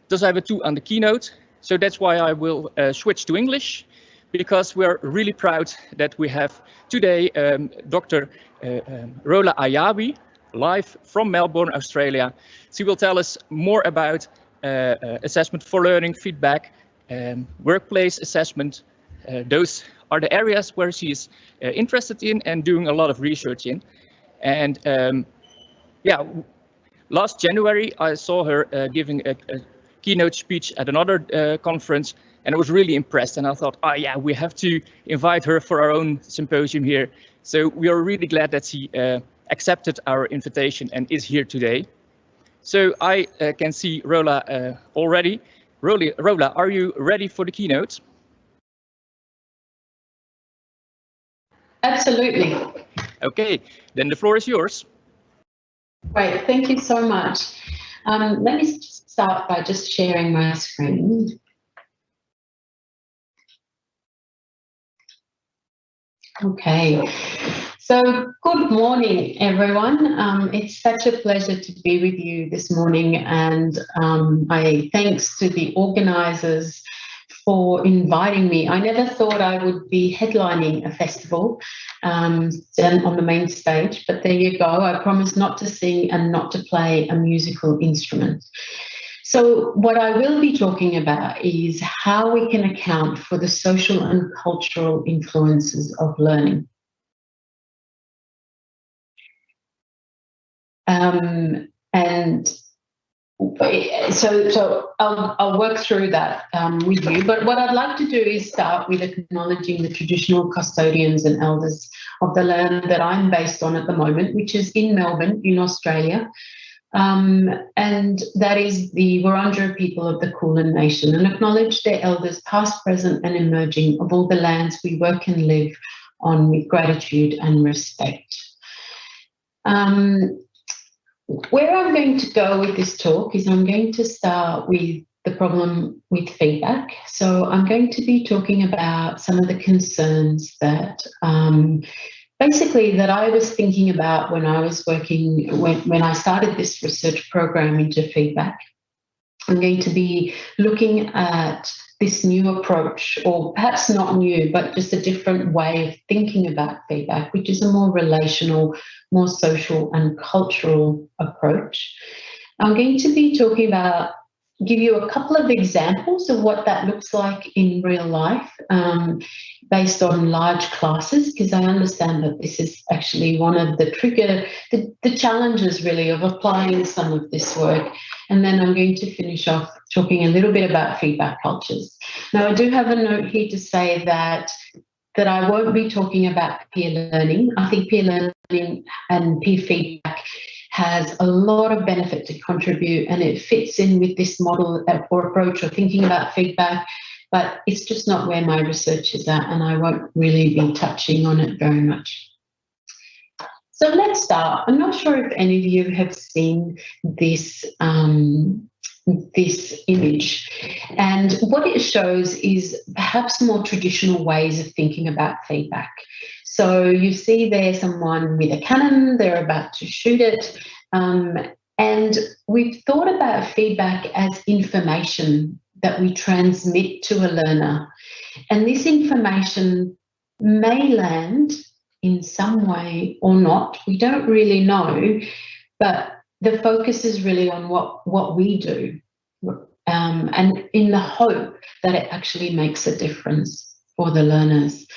Dus hebben we toe aan de keynote. So that's why I will switch to English, because we're really proud that we have today Dr. Rola Ajjawi, live from Melbourne, Australia. She will tell us more about assessment for learning, feedback, workplace assessment. Those are the areas where she is interested in and doing a lot of research in. And yeah, last January I saw her giving a keynote speech at another conference, and I was really impressed, and I thought, oh yeah, we have to invite her for our own symposium here. So we are really glad that she accepted our invitation and is here today. So I can see Rola already. Rola, are you ready for the keynote? Absolutely. Okay, then the floor is yours. Great, thank you so much. Let me start by just sharing my screen. Okay, so good morning, everyone. It's such a pleasure to be with you this morning, and my thanks to the organisers for inviting me. I never thought I would be headlining a festival on the main stage, but there you go. I promise not to sing and not to play a musical instrument. So what I will be talking about is how we can account for the social and cultural influences of learning. And so I'll work through that with you, but what I'd like to do is start with acknowledging the traditional custodians and elders of the land that I'm based on at the moment, which is in Melbourne, in Australia. And that is the Wurundjeri people of the Kulin Nation, and acknowledge their elders past, present and emerging of all the lands we work and live on with gratitude and respect. Where I'm going to go with this talk is I'm going to start with the problem with feedback. So I'm going to be talking about some of the concerns that basically that I was thinking about when I was working, when I started this research program into feedback. I'm going to be looking at this new approach, or perhaps not new, but just a different way of thinking about feedback, which is a more relational, more social and cultural approach. I'm going to be talking about, give you a couple of examples of what that looks like in real life, based on large classes, because I understand that this is actually one of the the challenges really of applying some of this work. And then I'm going to finish off talking a little bit about feedback cultures. Now, I do have a note here to say that I won't be talking about peer learning. I think peer learning and peer feedback has a lot of benefit to contribute, and it fits in with this model or approach of thinking about feedback, but it's just not where my research is at, and I won't really be touching on it very much. So let's start. I'm not sure if any of you have seen this, this image, and what it shows is perhaps more traditional ways of thinking about feedback. So you see there someone with a cannon, they're about to shoot it, and we've thought about feedback as information that we transmit to a learner, and this information may land in some way or not, we don't really know, but the focus is really on what we do, and in the hope that it actually makes a difference for the learners.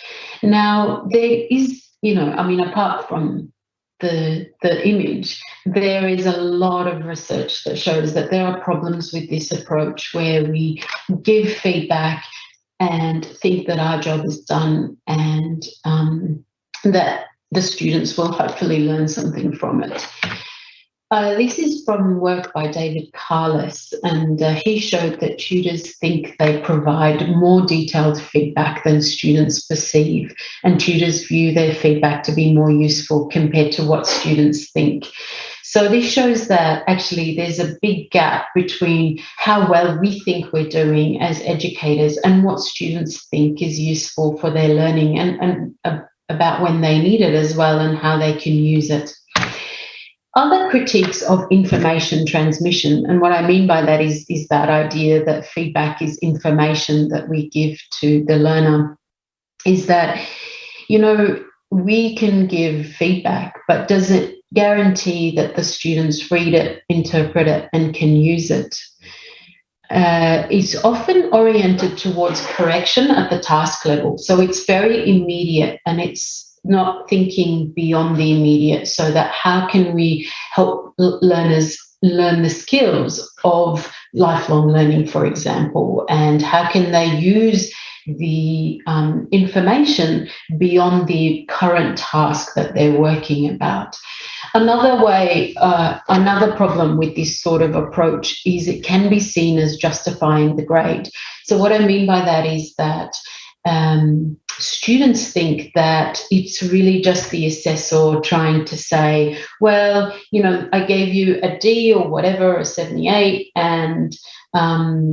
Now, there is, I mean, apart from the image, there is a lot of research that shows that there are problems with this approach where we give feedback and think that our job is done, and that the students will hopefully learn something from it. This is from work by David Carless, and he showed that tutors think they provide more detailed feedback than students perceive, and tutors view their feedback to be more useful compared to what students think. So this shows that actually there's a big gap between how well we think we're doing as educators and what students think is useful for their learning, and about when they need it as well and how they can use it. Other critiques of information transmission, and what I mean by that is that idea that feedback is information that we give to the learner, is that, we can give feedback, but does it guarantee that the students read it, interpret it, and can use it? It's often oriented towards correction at the task level. So it's very immediate, and it's not thinking beyond the immediate, so that how can we help learners learn the skills of lifelong learning, for example, and how can they use the information beyond the current task that they're working about. Another problem with this sort of approach is it can be seen as justifying the grade. So what I mean by that is that students think that it's really just the assessor trying to say, well, I gave you a D or whatever, a 78, and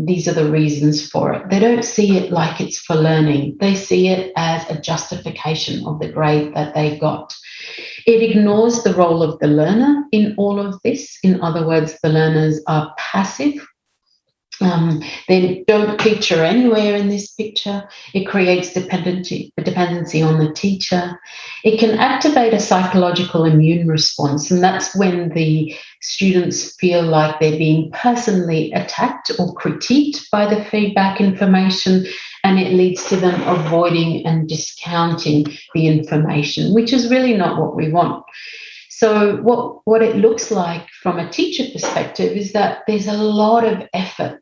these are the reasons for it. They don't see it like it's for learning. They see it as a justification of the grade that they got. It ignores the role of the learner in all of this. In other words, the learners are passive. They don't feature anywhere in this picture. It creates dependency on the teacher. It can activate a psychological immune response, and that's when the students feel like they're being personally attacked or critiqued by the feedback information, and it leads to them avoiding and discounting the information, which is really not what we want. So what it looks like from a teacher perspective is that there's a lot of effort,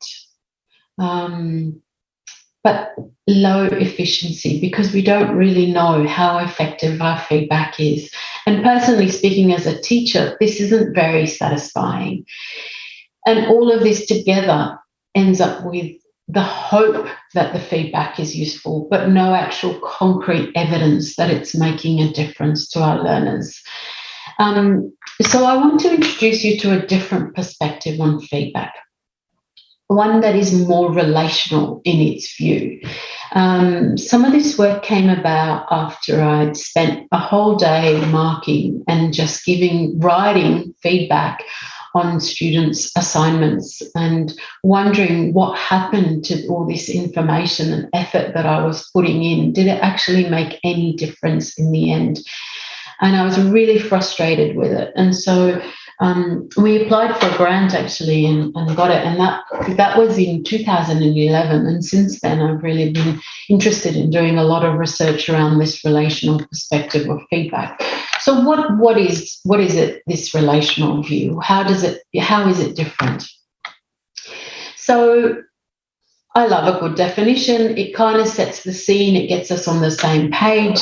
but low efficiency, because we don't really know how effective our feedback is. And personally speaking, as a teacher, this isn't very satisfying. And all of this together ends up with the hope that the feedback is useful, but no actual concrete evidence that it's making a difference to our learners. So I want to introduce you to a different perspective on feedback, one that is more relational in its view. Some of this work came about after I'd spent a whole day marking and just writing feedback on students' assignments and wondering what happened to all this information and effort that I was putting in. Did it actually make any difference in the end? And I was really frustrated with it. And so we applied for a grant actually and got it. And that was in 2011. And since then, I've really been interested in doing a lot of research around this relational perspective of feedback. So what is it, this relational view? How is it different? So I love a good definition. It kind of sets the scene. It gets us on the same page.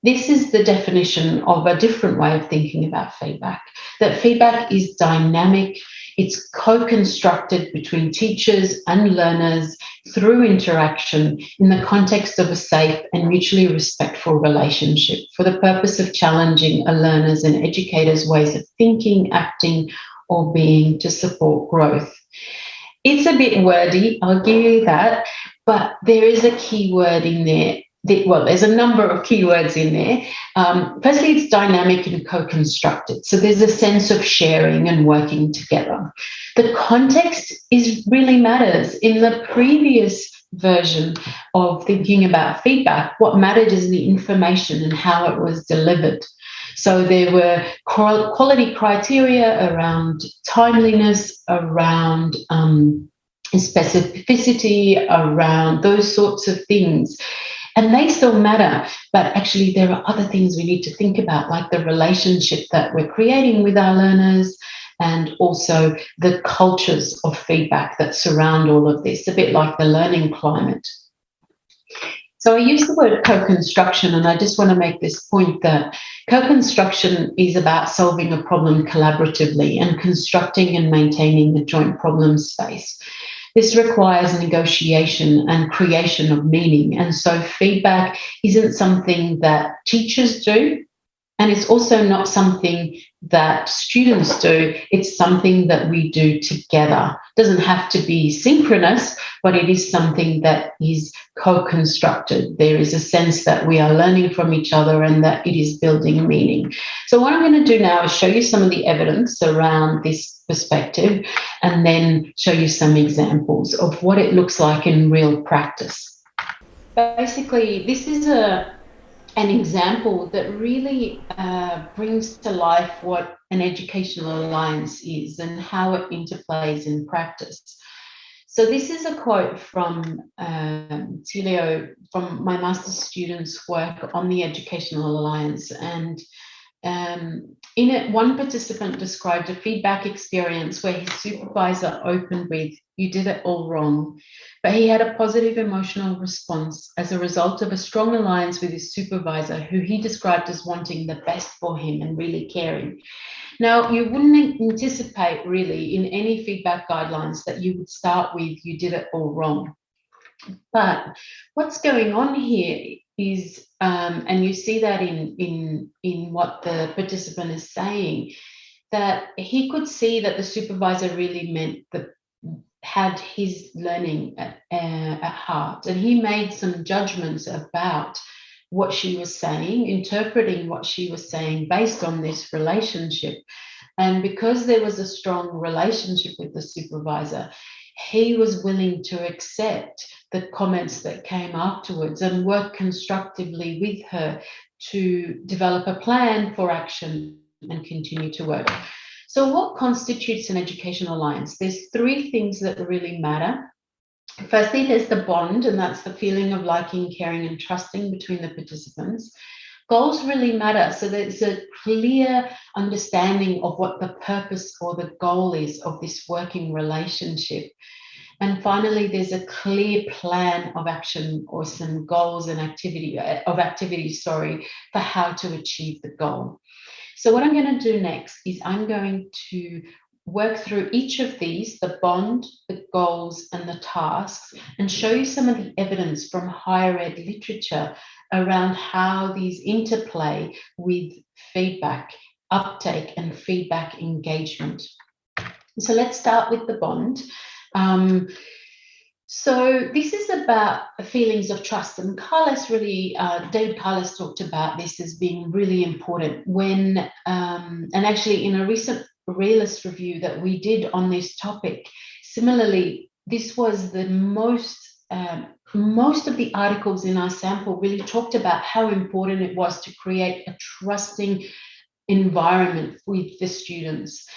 This is the definition of a different way of thinking about feedback, that feedback is dynamic, it's co-constructed between teachers and learners through interaction in the context of a safe and mutually respectful relationship for the purpose of challenging a learner's and educator's ways of thinking, acting, or being to support growth. It's a bit wordy, I'll give you that, but there is a key word in there. There's a number of keywords in there. Firstly, it's dynamic and co-constructed. So there's a sense of sharing and working together. The context really matters. In the previous version of thinking about feedback, what mattered is the information and how it was delivered. So there were quality criteria around timeliness, around specificity, around those sorts of things. And they still matter, but actually there are other things we need to think about, like the relationship that we're creating with our learners and also the cultures of feedback that surround all of this, a bit like the learning climate. So I use the word co-construction, and I just want to make this point that co-construction is about solving a problem collaboratively and constructing and maintaining a joint problem space. This requires negotiation and creation of meaning. And so feedback isn't something that teachers do. And it's also not something that students do, it's something that we do together. It doesn't have to be synchronous, but it is something that is co-constructed. There is a sense that we are learning from each other and that it is building meaning. So what I'm going to do now is show you some of the evidence around this perspective and then show you some examples of what it looks like in real practice. Basically, this is an example that really brings to life what an educational alliance is and how it interplays in practice. So this is a quote from Tilio, from my master's students' work on the Educational Alliance. And in it, one participant described a feedback experience where his supervisor opened with, "You did it all wrong." But he had a positive emotional response as a result of a strong alliance with his supervisor, who he described as wanting the best for him and really caring. Now, you wouldn't anticipate really in any feedback guidelines that you would start with, "You did it all wrong." But what's going on here is, and you see that in what the participant is saying, that he could see that the supervisor really meant that had his learning at heart, and he made some judgments about what she was saying, interpreting what she was saying based on this relationship. And because there was a strong relationship with the supervisor, he was willing to accept the comments that came afterwards and work constructively with her to develop a plan for action and continue to work. So what constitutes an educational alliance? There's three things that really matter. Firstly, there's the bond, and that's the feeling of liking, caring, and trusting between the participants. Goals really matter. So there's a clear understanding of what the purpose or the goal is of this working relationship. And finally, there's a clear plan of action or some goals and activities, for how to achieve the goal. So what I'm going to do next is I'm going to work through each of these, the bond, the goals, and the tasks, and show you some of the evidence from higher ed literature around how these interplay with feedback uptake and feedback engagement. So let's start with the bond. So this is about feelings of trust, and David Carles talked about this as being really important when, and actually in a recent Realist review that we did on this topic, similarly, this was the most of the articles in our sample really talked about how important it was to create a trusting environment with the students.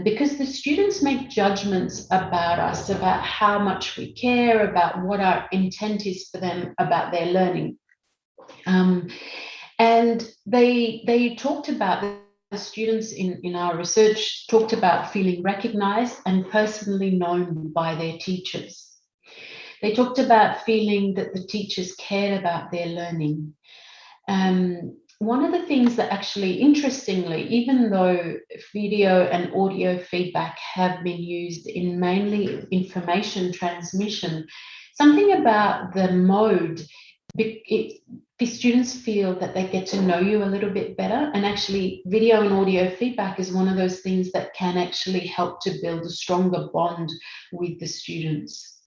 Because the students make judgments about us, about how much we care, about what our intent is for them about their learning. And they talked about, the students in our research talked about feeling recognised and personally known by their teachers. They talked about feeling that the teachers cared about their learning. One of the things that actually, interestingly, even though video and audio feedback have been used in mainly information transmission, something about the mode, the students feel that they get to know you a little bit better. And actually, video and audio feedback is one of those things that can actually help to build a stronger bond with the students.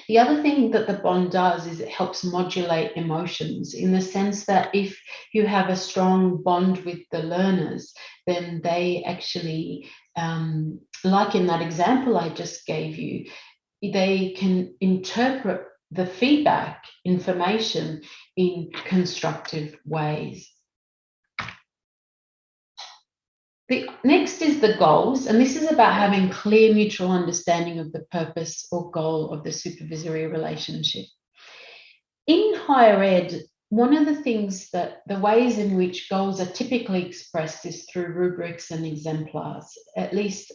The other thing that the bond does is it helps modulate emotions, in the sense that if you have a strong bond with the learners, then they actually, like in that example I just gave you, they can interpret the feedback information in constructive ways. The next is the goals, and this is about having clear mutual understanding of the purpose or goal of the supervisory relationship. In higher ed, one of the things that the ways in which goals are typically expressed is through rubrics and exemplars, at least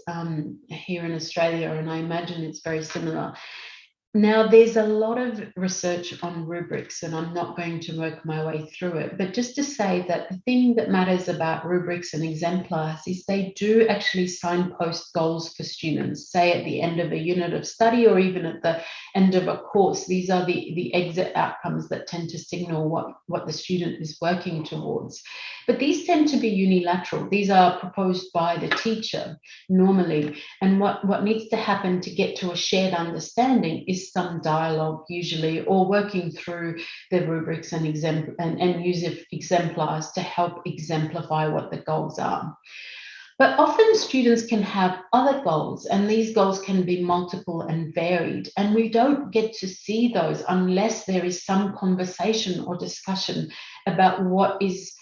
here in Australia, and I imagine it's very similar. Now, there's a lot of research on rubrics, and I'm not going to work my way through it, but just to say that the thing that matters about rubrics and exemplars is they do actually signpost goals for students, say at the end of a unit of study or even at the end of a course. These are the exit outcomes that tend to signal what the student is working towards. But these tend to be unilateral. These are proposed by the teacher normally, and what needs to happen to get to a shared understanding is some dialogue usually, or working through the rubrics and use of exemplars to help exemplify what the goals are. But often students can have other goals, and these goals can be multiple and varied, and we don't get to see those unless there is some conversation or discussion about what is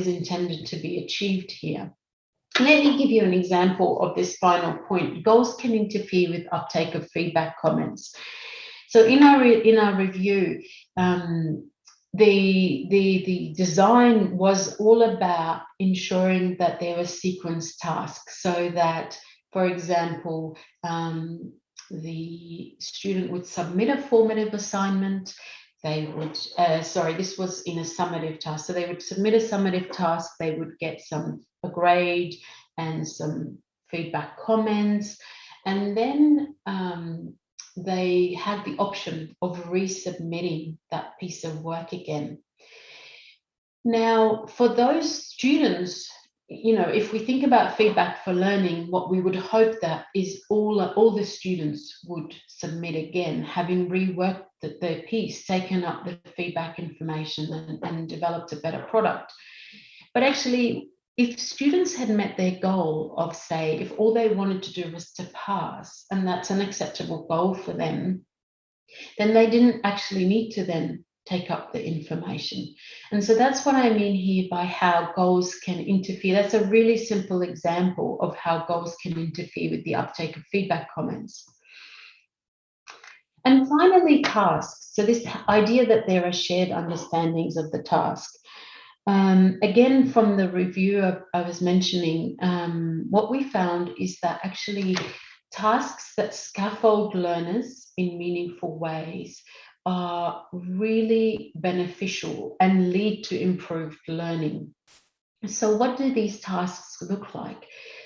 intended to be achieved here. Let me give you an example of this final point. Goals can interfere with uptake of feedback comments. So in our review, the design was all about ensuring that there were sequenced tasks, so that, for example, the student would submit a formative assignment. They would, this was in a summative task. So they would submit a summative task, they would get a grade and some feedback comments, and then they had the option of resubmitting that piece of work again. Now, for those students, if we think about feedback for learning, what we would hope that is all the students would submit again, having reworked their piece, taken up the feedback information and developed a better product. But actually, if students had met their goal of, say, if all they wanted to do was to pass, and that's an acceptable goal for them, then they didn't actually need to then take up the information. And so that's what I mean here by how goals can interfere. That's a really simple example of how goals can interfere with the uptake of feedback comments. And finally, tasks. So this idea that there are shared understandings of the task. Again, from the review I was mentioning, what we found is that actually tasks that scaffold learners in meaningful ways are really beneficial and lead to improved learning. So what do these tasks look like?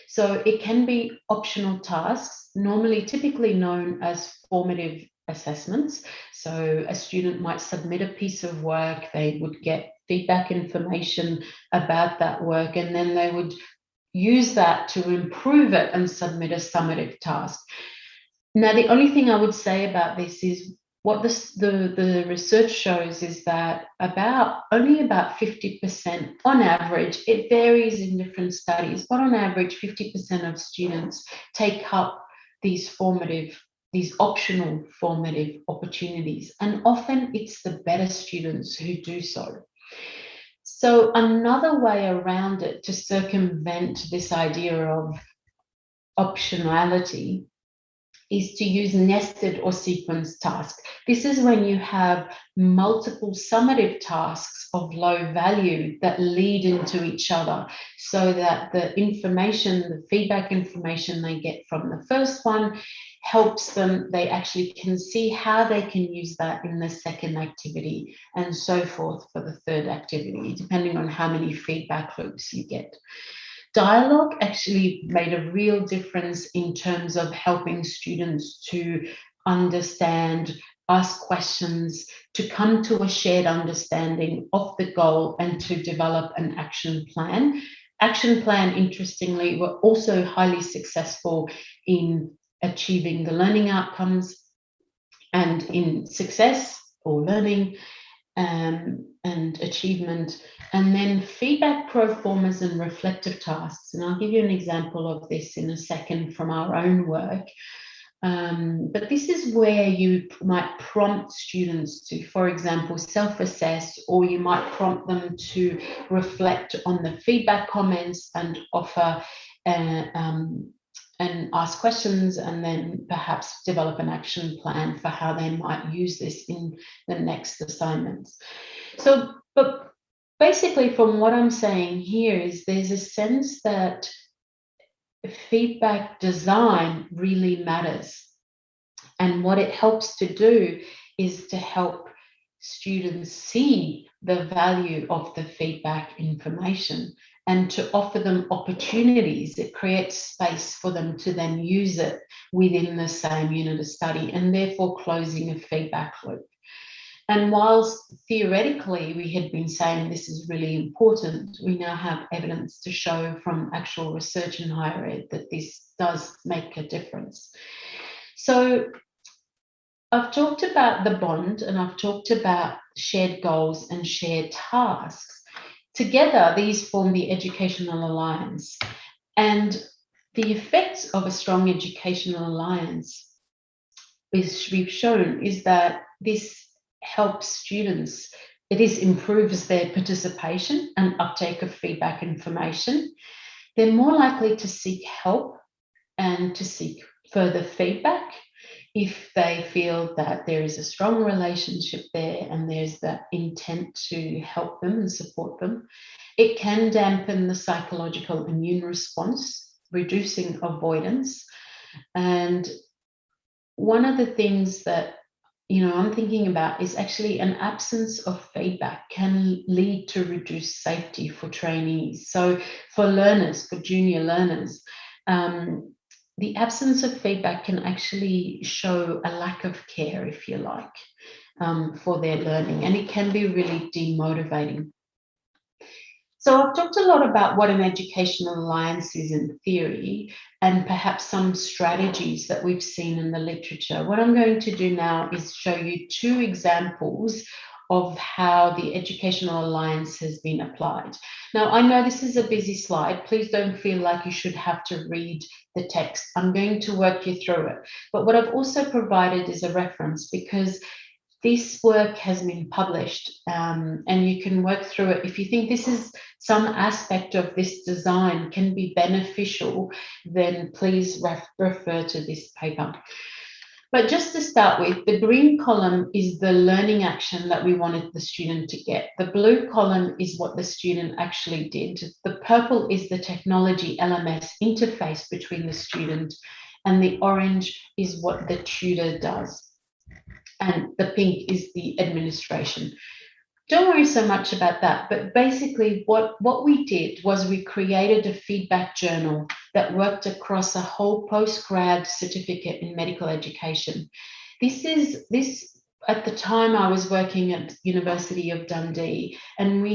So it can be optional tasks, typically known as formative assessments. So a student might submit a piece of work, they would get feedback information about that work, and then they would use that to improve it and submit a summative task. Now, the only thing I would say about this is what the research shows is that only about 50% on average, it varies in different studies, but on average 50% of students take up these optional formative opportunities, and often it's the better students who do so. So another way around it to circumvent this idea of optionality is to use nested or sequenced tasks. This is when you have multiple summative tasks of low value that lead into each other, so that the feedback information they get from the first one helps them, they actually can see how they can use that in the second activity, and so forth for the third activity, depending on how many feedback loops you get. Dialogue actually made a real difference in terms of helping students to understand, ask questions, to come to a shared understanding of the goal, and to develop an action plan. Action plan, interestingly, were also highly successful in achieving the learning outcomes and in success or learning and achievement. And then feedback proformas and reflective tasks. And I'll give you an example of this in a second from our own work. But this is where you might prompt students to, for example, self-assess, or you might prompt them to reflect on the feedback comments and offer and ask questions, and then perhaps develop an action plan for how they might use this in the next assignments. So, but basically from what I'm saying here is there's a sense that feedback design really matters. And what it helps to do is to help students see the value of the feedback information and to offer them opportunities. It creates space for them to then use it within the same unit of study, and therefore closing a feedback loop. And whilst theoretically we had been saying this is really important, we now have evidence to show from actual research in higher ed that this does make a difference. So I've talked about the bond, and I've talked about shared goals and shared tasks. Together, these form the educational alliance. And the effects of a strong educational alliance, which we've shown, is that this helps students, improves their participation and uptake of feedback information. They're more likely to seek help and to seek further feedback if they feel that there is a strong relationship there and there's that intent to help them and support them. It can dampen the psychological immune response, reducing avoidance. And one of the things that I'm thinking about is actually an absence of feedback can lead to reduced safety for trainees. So for learners, for junior learners, the absence of feedback can actually show a lack of care, if you like, for their learning, and it can be really demotivating. So I've talked a lot about what an educational alliance is in theory and perhaps some strategies that we've seen in the literature. What I'm going to do now is show you two examples of how the educational alliance has been applied. Now, I know this is a busy slide. Please don't feel like you should have to read the text. I'm going to work you through it. But what I've also provided is a reference, because this work has been published and you can work through it. If you think this is some aspect of this design can be beneficial, then please refer to this paper. But just to start with, the green column is the learning action that we wanted the student to get. The blue column is what the student actually did. The purple is the technology LMS interface between the student, and the orange is what the tutor does. And the pink is the administration. Don't worry so much about that, but basically what we did was we created a feedback journal that worked across a whole postgrad certificate in medical education. This at the time I was working at University of Dundee, and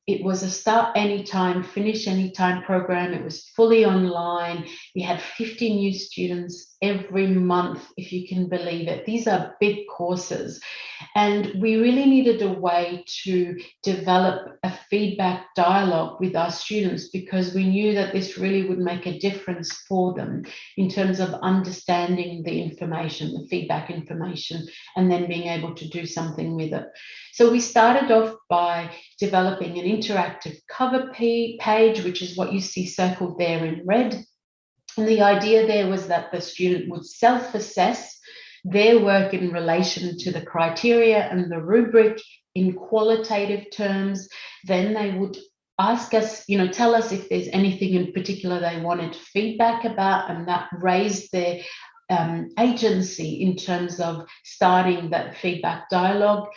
it was a start anytime, finish anytime program. It was fully online. We had 50 new students every month, if you can believe it. These are big courses. And we really needed a way to develop a feedback dialogue with our students, because we knew that this really would make a difference for them in terms of understanding the information, the feedback information, and then being able to do something with it. So we started off by developing an interactive cover page, which is what you see circled there in red. And the idea there was that the student would self-assess their work in relation to the criteria and the rubric in qualitative terms. Then they would ask us, tell us if there's anything in particular they wanted feedback about, and that raised their agency in terms of starting that feedback dialogue.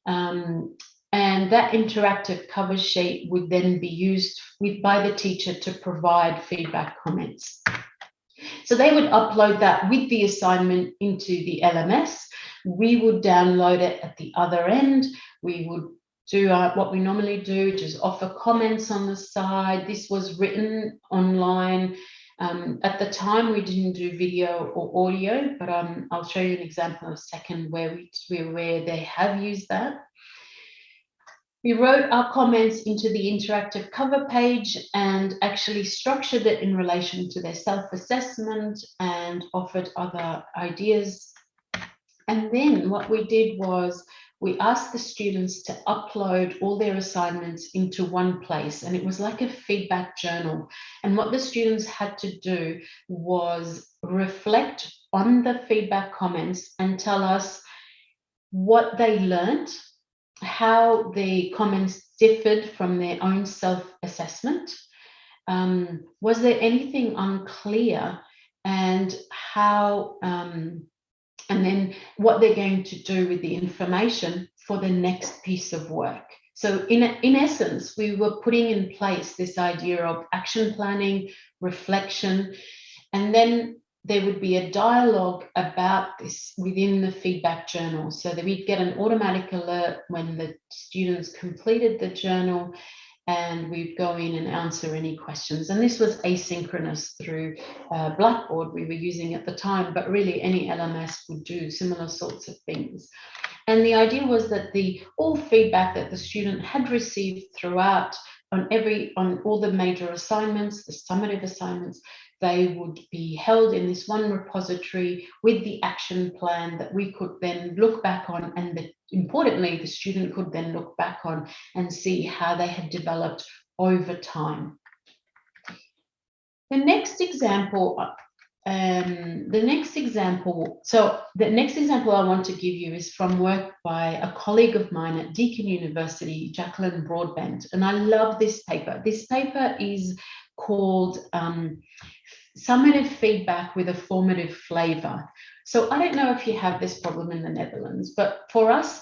And that interactive cover sheet would then be used by the teacher to provide feedback comments. So they would upload that with the assignment into the LMS. We would download it at the other end. We would do what we normally do, just offer comments on the side. This was written online. At the time, we didn't do video or audio, but I'll show you an example in a second where they have used that. We wrote our comments into the interactive cover page and actually structured it in relation to their self-assessment and offered other ideas. And then what we did was we asked the students to upload all their assignments into one place, and it was like a feedback journal. And what the students had to do was reflect on the feedback comments and tell us what they learned, how the comments differed from their own self-assessment. Was there anything unclear, and how and then what they're going to do with the information for the next piece of work. So in essence, we were putting in place this idea of action planning, reflection, and then there would be a dialogue about this within the feedback journal, so that we'd get an automatic alert when the students completed the journal, and we'd go in and answer any questions. And this was asynchronous through Blackboard we were using at the time, but really any LMS would do similar sorts of things. And the idea was that all feedback that the student had received throughout on all the major assignments, the summative assignments, they would be held in this one repository with the action plan that we could then look back on, and importantly, the student could then look back on and see how they had developed over time. The next example I want to give you is from work by a colleague of mine at Deakin University, Jacqueline Broadbent, and I love this paper. This paper is called Summative Feedback with a Formative Flavour. So I don't know if you have this problem in the Netherlands, but for us,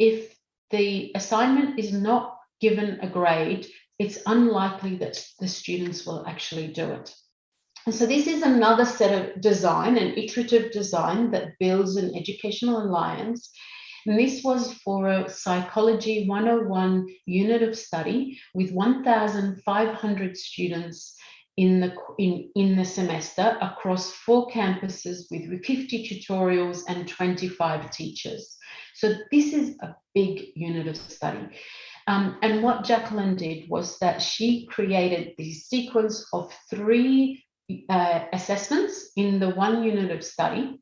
if the assignment is not given a grade, it's unlikely that the students will actually do it. And so this is another set of design, an iterative design that builds an educational alliance. And this was for a Psychology 101 unit of study with 1,500 students in the semester across 4 campuses with 50 tutorials and 25 teachers. So this is a big unit of study. And what Jacqueline did was that she created this sequence of 3 assessments in the 1 unit of study,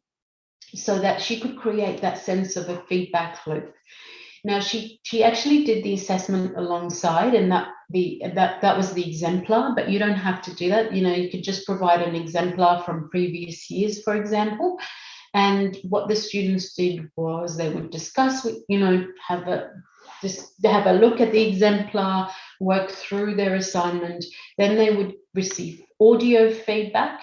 so that she could create that sense of a feedback loop. Now, she actually did the assessment alongside, and that was the exemplar, but you don't have to do that. You know, you could just provide an exemplar from previous years, for example. And what the students did was they would discuss, you know, have a look at the exemplar, work through their assignment. Then they would receive audio feedback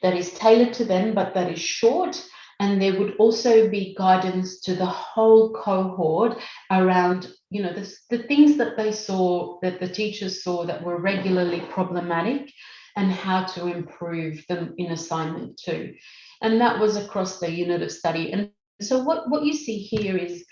that is tailored to them, but that is short. And there would also be guidance to the whole cohort around, you know, the things that they saw, that the teachers saw that were regularly problematic, and how to improve them in assignment 2. And that was across the unit of study. And so what you see here is,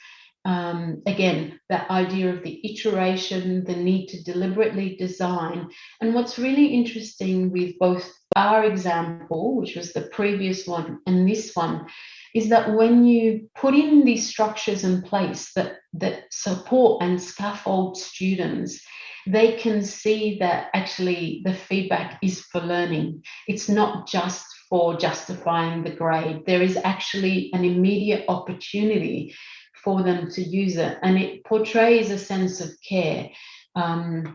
again, that idea of the iteration, the need to deliberately design. And what's really interesting with both our example, which was the previous one, and this one, is that when you put in these structures in place that support and scaffold students, they can see that actually the feedback is for learning. It's not just for justifying the grade. There is actually an immediate opportunity for them to use it, and it portrays a sense of care and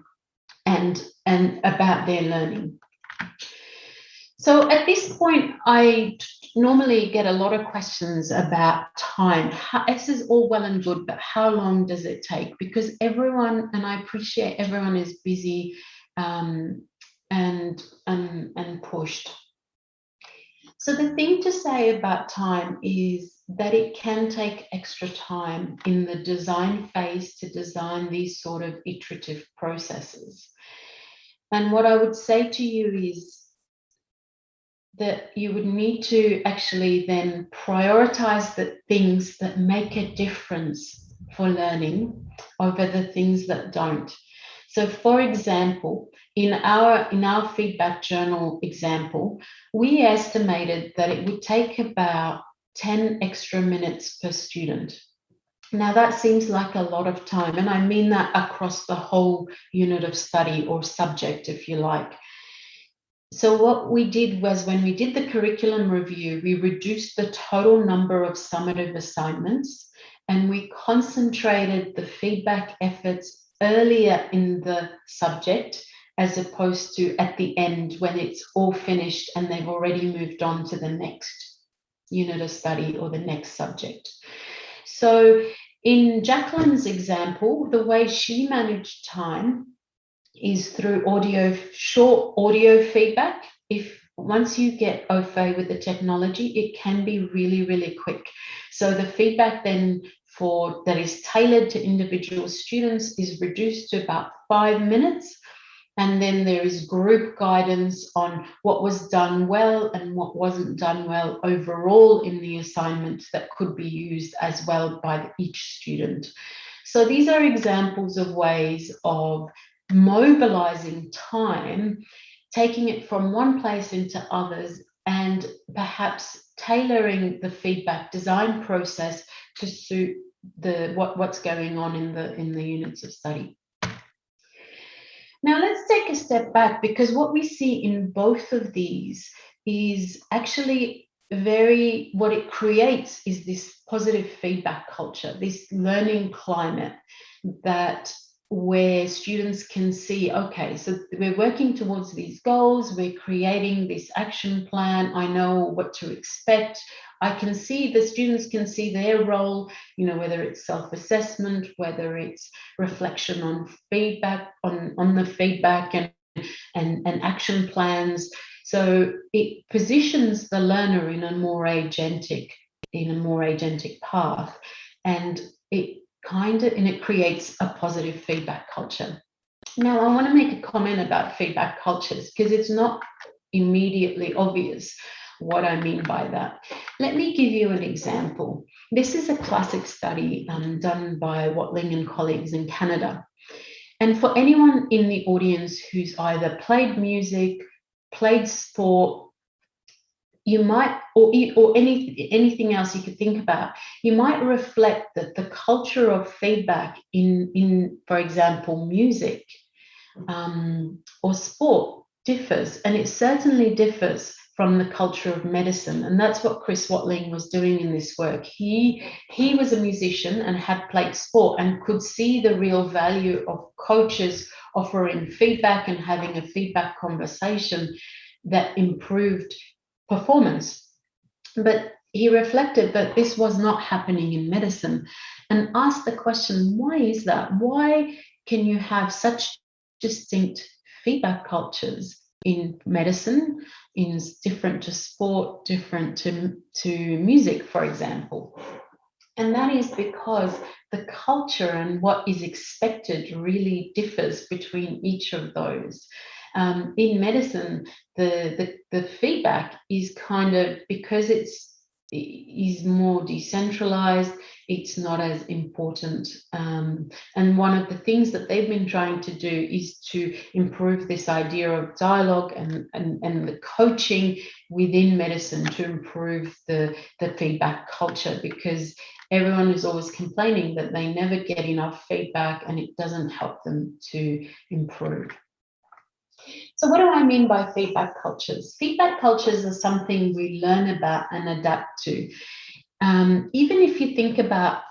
about their learning. So at this point, I normally get a lot of questions about time. This is all well and good, but how long does it take? Because everyone, and I appreciate everyone, is busy and pushed. So the thing to say about time is that it can take extra time in the design phase to design these sort of iterative processes. And what I would say to you is that you would need to actually then prioritize the things that make a difference for learning over the things that don't. So for example, in our feedback journal example, we estimated that it would take about 10 extra minutes per student. Now that seems like a lot of time, and I mean that across the whole unit of study or subject, if you like. So what we did was, when we did the curriculum review, we reduced the total number of summative assignments, and we concentrated the feedback efforts earlier in the subject, as opposed to at the end when it's all finished and they've already moved on to the next unit of study or the next subject. So in Jacqueline's example, the way she managed time is through short audio feedback. If once you get au fait with the technology, it can be really, really quick. So the feedback then that is tailored to individual students is reduced to about 5 minutes. And then there is group guidance on what was done well and what wasn't done well overall in the assignment that could be used as well by each student. So these are examples of ways of mobilizing time, taking it from one place into others, and perhaps tailoring the feedback design process to suit what's going on in the units of study. Now let's take a step back, because what we see in both of these is actually what it creates is this positive feedback culture, this learning climate where students can see, okay, so we're working towards these goals, we're creating this action plan, I know what to expect. The students can see their role, whether it's self-assessment, whether it's reflection on feedback, on the feedback and action plans. So it positions the learner in a more agentic path, and it creates a positive feedback culture. Now, I want to make a comment about feedback cultures, because it's not immediately obvious what I mean by that. Let me give you an example. This is a classic study done by Watling and colleagues in Canada. And for anyone in the audience who's either played music, played sport, you might, or anything else you could think about, you might reflect that the culture of feedback in for example, music or sport differs, and it certainly differs from the culture of medicine. And that's what Chris Watling was doing in this work. He was a musician and had played sport and could see the real value of coaches offering feedback and having a feedback conversation that improved performance. But he reflected that this was not happening in medicine, and asked the question, why is that? Why can you have such distinct feedback cultures in medicine, different to sport, different to music, for example? And that is because the culture and what is expected really differs between each of those. In medicine, the feedback is kind of, because it is more decentralized, it's not as important. And one of the things that they've been trying to do is to improve this idea of dialogue and the coaching within medicine to improve the feedback culture, because everyone is always complaining that they never get enough feedback and it doesn't help them to improve. So what do I mean by feedback cultures? Feedback cultures are something we learn about and adapt to. Even if you think about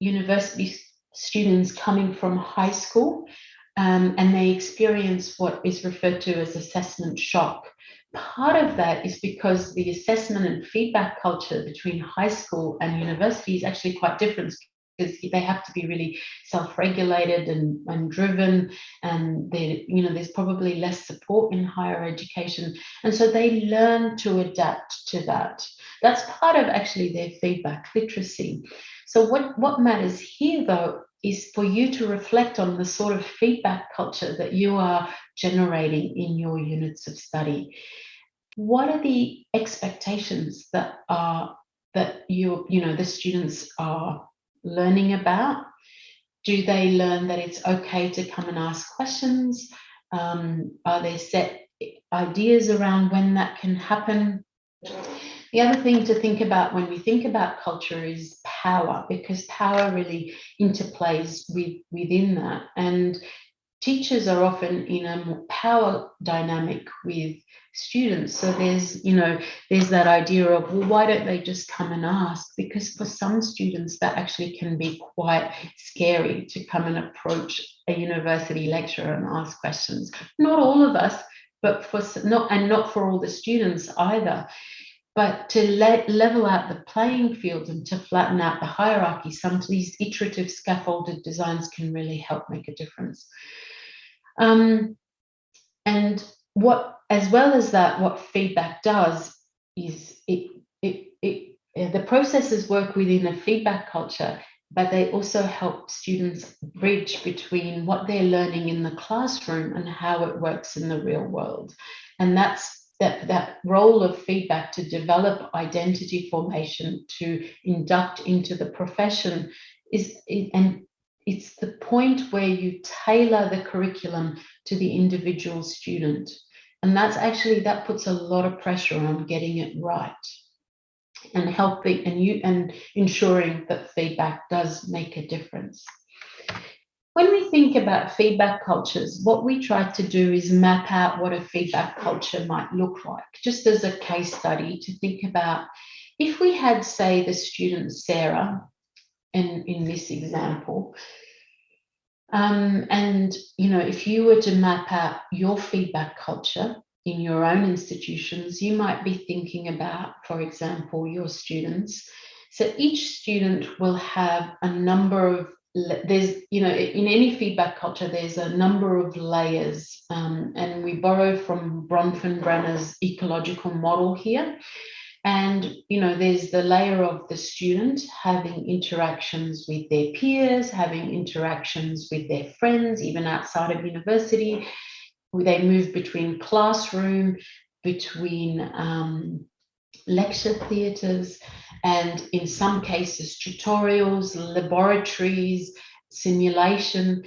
university students coming from high school and they experience what is referred to as assessment shock, part of that is because the assessment and feedback culture between high school and university is actually quite different, because they have to be really self-regulated and driven, and there's probably less support in higher education, and so they learn to adapt to that. That's part of actually their feedback literacy. So what matters here, though, is for you to reflect on the sort of feedback culture that you are generating in your units of study. What are the expectations that the students are learning about? Do they learn that it's okay to come and ask questions? Are there set ideas around when that can happen? The other thing to think about when we think about culture is power, because power really interplays within that. And teachers are often in a power dynamic with students. So there's that idea of, well, why don't they just come and ask? Because for some students that actually can be quite scary, to come and approach a university lecturer and ask questions. Not all of us, but not for all the students either. But to level out the playing field and to flatten out the hierarchy, some of these iterative scaffolded designs can really help make a difference. And as well as that, what feedback does is the processes work within a feedback culture, but they also help students bridge between what they're learning in the classroom and how it works in the real world. And that's that role of feedback to develop identity formation, to induct into the profession, and it's the point where you tailor the curriculum to the individual student. And that puts a lot of pressure on getting it right and helping and ensuring that feedback does make a difference. When we think about feedback cultures, what we try to do is map out what a feedback culture might look like, just as a case study to think about if we had, say, the student Sarah in this example, and if you were to map out your feedback culture in your own institutions, you might be thinking about, for example, your students. So each student will have a number of, in any feedback culture, there's a number of layers, and we borrow from Bronfenbrenner's ecological model here. And, there's the layer of the student having interactions with their peers, having interactions with their friends, even outside of university. They move between classroom, between lecture theatres, and in some cases, tutorials, laboratories, simulation,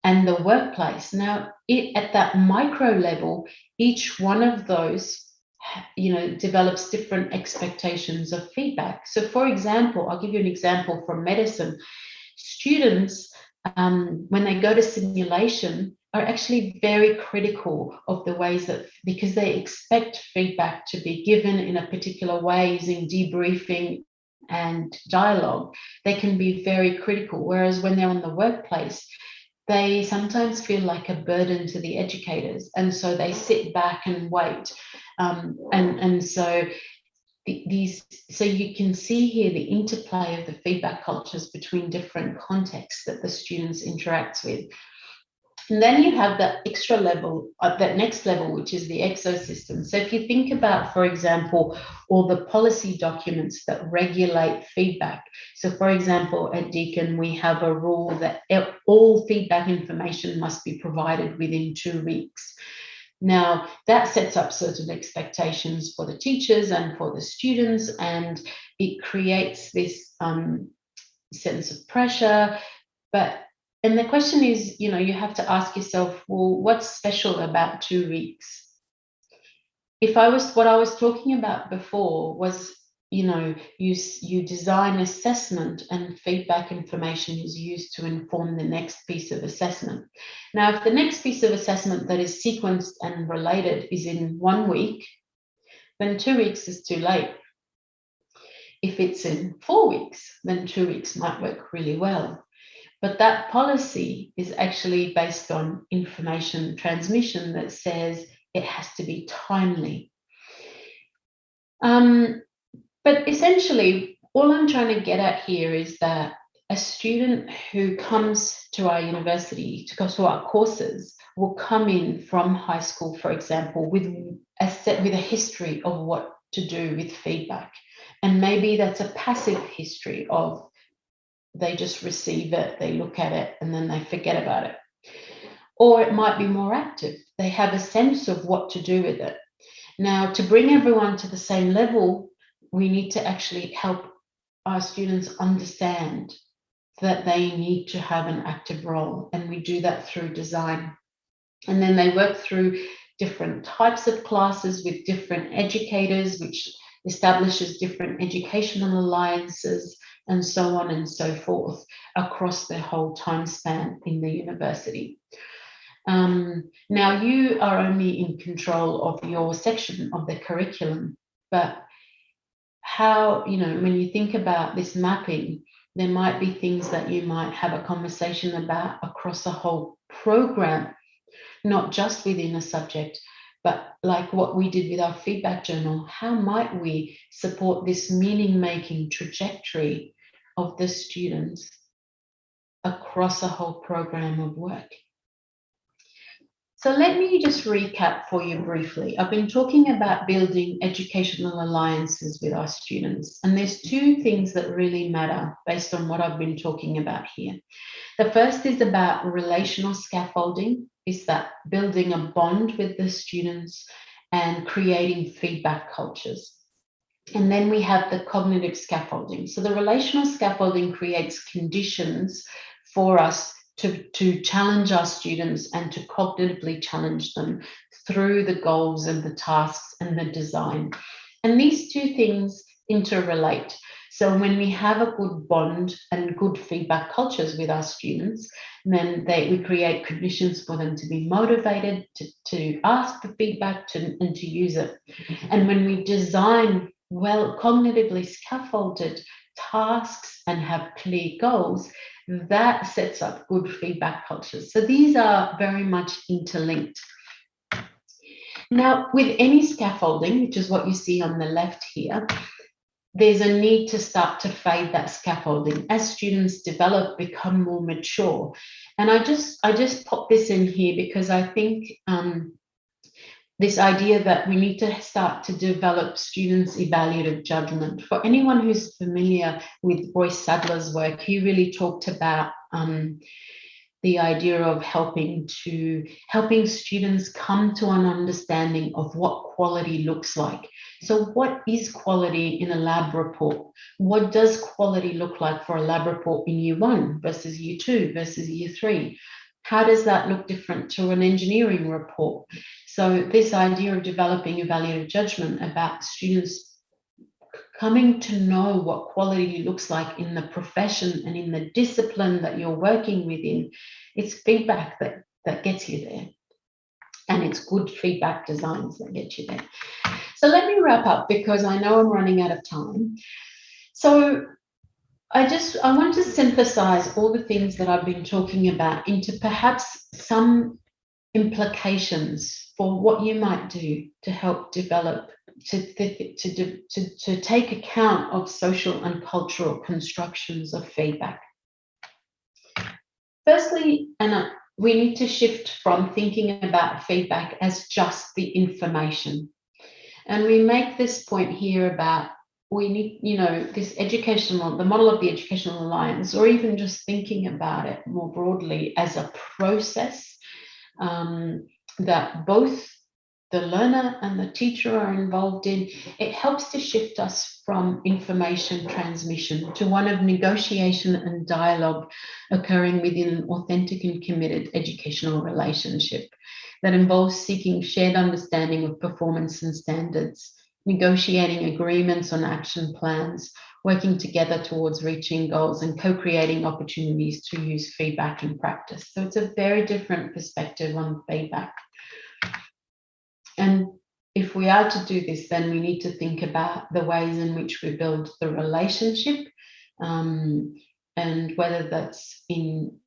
and the workplace. Now, at that micro level, each one of those develops different expectations of feedback. So, for example, I'll give you an example from medicine. Students, when they go to simulation, are actually very critical of the ways that, because they expect feedback to be given in a particular way using debriefing and dialogue, they can be very critical. Whereas when they're in the workplace, they sometimes feel like a burden to the educators, and so they sit back and wait. So you can see here the interplay of the feedback cultures between different contexts that the students interact with. And then you have that extra level, that next level, which is the Exo System. So if you think about, for example, all the policy documents that regulate feedback. So for example, at Deakin, we have a rule that all feedback information must be provided within 2 weeks. Now, that sets up certain expectations for the teachers and for the students, and it creates this sense of pressure. And the question is, you have to ask yourself, well, what's special about 2 weeks? What I was talking about before was, you design assessment and feedback information is used to inform the next piece of assessment. Now, if the next piece of assessment that is sequenced and related is in 1 week, then 2 weeks is too late. If it's in 4 weeks, then 2 weeks might work really well. But that policy is actually based on information transmission that says it has to be timely. But essentially, all I'm trying to get at here is that a student who comes to our university, to go to our courses, will come in from high school, for example, with a history of what to do with feedback. And maybe that's a passive history of they just receive it, they look at it, and then they forget about it. Or it might be more active. They have a sense of what to do with it. Now, to bring everyone to the same level, we need to actually help our students understand that they need to have an active role, and we do that through design. And then they work through different types of classes with different educators, which establishes different educational alliances, and so on and so forth across their whole time span in the university. Now, you are only in control of your section of the curriculum, but how, when you think about this mapping, there might be things that you might have a conversation about across a whole program, not just within a subject, but like what we did with our feedback journal. How might we support this meaning-making trajectory of the students across a whole program of work? So let me just recap for you briefly. I've been talking about building educational alliances with our students, and there's two things that really matter based on what I've been talking about here. The first is about relational scaffolding, is that building a bond with the students and creating feedback cultures. And then we have the cognitive scaffolding. So the relational scaffolding creates conditions for us to challenge our students and to cognitively challenge them through the goals and the tasks and the design. And these two things interrelate. So when we have a good bond and good feedback cultures with our students, then we create conditions for them to be motivated to ask for feedback and to use it. And when we design well cognitively scaffolded tasks and have clear goals, that sets up good feedback cultures. So these are very much interlinked. Now, with any scaffolding, which is what you see on the left here, there's a need to start to fade that scaffolding as students develop, become more mature. And I just pop this in here because I think this idea that we need to start to develop students' evaluative judgment. For anyone who's familiar with Royce Sadler's work, he really talked about the idea of helping students come to an understanding of what quality looks like. So what is quality in a lab report? What does quality look like for a lab report in year 1 versus year 2 versus year 3? How does that look different to an engineering report? So this idea of developing evaluative judgment about students coming to know what quality looks like in the profession and in the discipline that you're working within, it's feedback that gets you there. And it's good feedback designs that get you there. So let me wrap up because I know I'm running out of time. So I want to synthesize all the things that I've been talking about into perhaps some implications for what you might do to help develop, to take account of social and cultural constructions of feedback. Firstly, we need to shift from thinking about feedback as just the information. And we make this point here about we need, the model of the educational alliance, or even just thinking about it more broadly as a process that both the learner and the teacher are involved in. It helps to shift us from information transmission to one of negotiation and dialogue occurring within an authentic and committed educational relationship that involves seeking shared understanding of performance and standards, negotiating agreements on action plans, working together towards reaching goals, and co-creating opportunities to use feedback in practice. So it's a very different perspective on feedback. And if we are to do this, then we need to think about the ways in which we build the relationship, and whether that's in,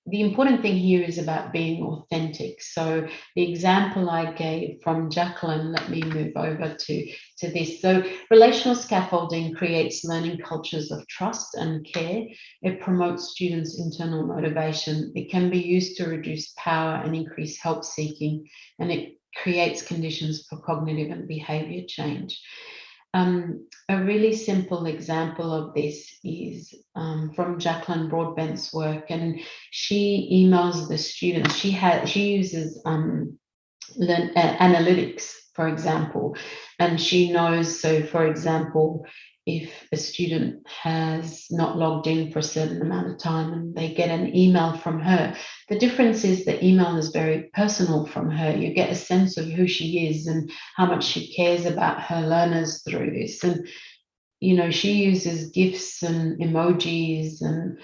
the important thing here is about being authentic. So the example I gave from Jacqueline, let me move over to this. So relational scaffolding creates learning cultures of trust and care. It promotes students' internal motivation. It can be used to reduce power and increase help seeking, and it creates conditions for cognitive and behavior change. A really simple example of this is from Jacqueline Broadbent's work, and she emails the students. She uses analytics, for example, and she knows. So, for example, if a student has not logged in for a certain amount of time and they get an email from her, the difference is the email is very personal from her. You get a sense of who she is and how much she cares about her learners through this. And, she uses GIFs and emojis and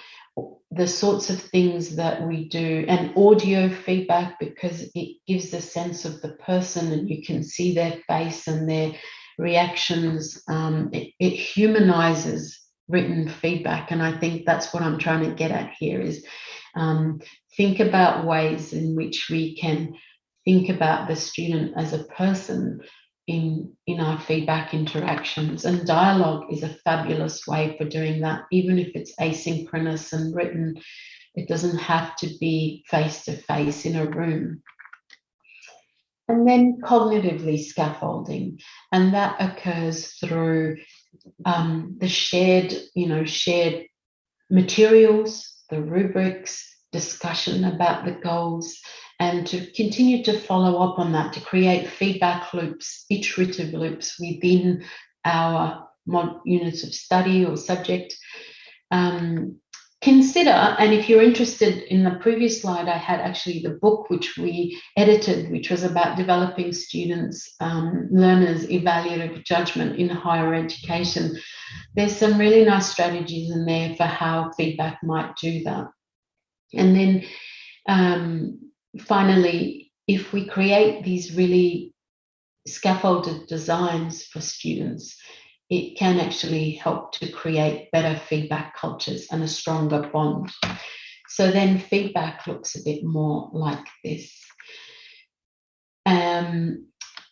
the sorts of things that we do, and audio feedback, because it gives a sense of the person and you can see their face and their reactions. It humanizes written feedback, and I think that's what I'm trying to get at here is think about ways in which we can think about the student as a person in our feedback interactions, and dialogue is a fabulous way for doing that, even if it's asynchronous and written It doesn't have to be face-to-face in a room. And then cognitively scaffolding, and that occurs through the shared materials, the rubrics, discussion about the goals, and to continue to follow up on that, to create feedback loops, iterative loops within our units of study or subject. Consider, and if you're interested, in the previous slide, I had actually the book which we edited, which was about developing students, learners' evaluative judgment in higher education. There's some really nice strategies in there for how feedback might do that. And then finally, if we create these really scaffolded designs for students, it can actually help to create better feedback cultures and a stronger bond. So then feedback looks a bit more like this.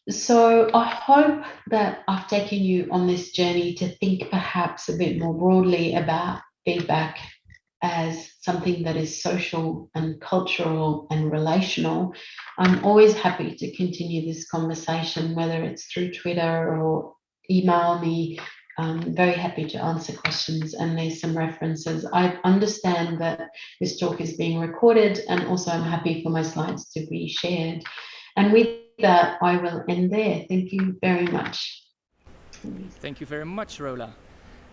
So I hope that I've taken you on this journey to think perhaps a bit more broadly about feedback as something that is social and cultural and relational. I'm always happy to continue this conversation, whether it's through Twitter or email me. I'm very happy to answer questions, and there's some references. I understand that this talk is being recorded, and also I'm happy for my slides to be shared. And with that, I will end there. Thank you very much. Thank you very much, Rola.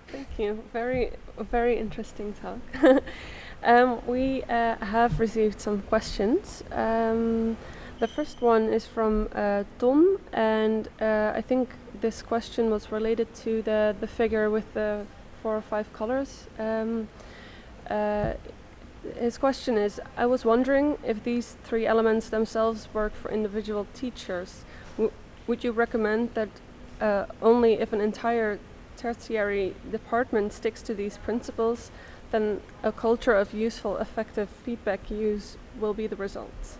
Thank you. Very interesting talk. We have received some questions. The first one is from Tom, and I think this question was related to the figure with the 4 or 5 colors. His question is, I was wondering if these 3 elements themselves work for individual teachers. Would you recommend that only if an entire tertiary department sticks to these principles, then a culture of useful, effective feedback use will be the result?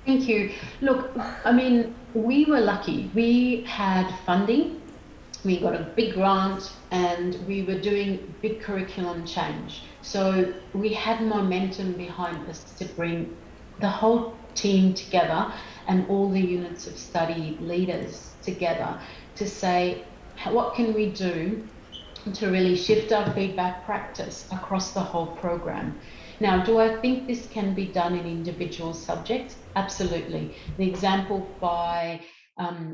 Thank you. Look, I mean, we were lucky. We had funding, we got a big grant, and we were doing big curriculum change. So we had momentum behind us to bring the whole team together and all the units of study leaders together to say, what can we do to really shift our feedback practice across the whole program? Now, do I think this can be done in individual subjects? Absolutely. The example by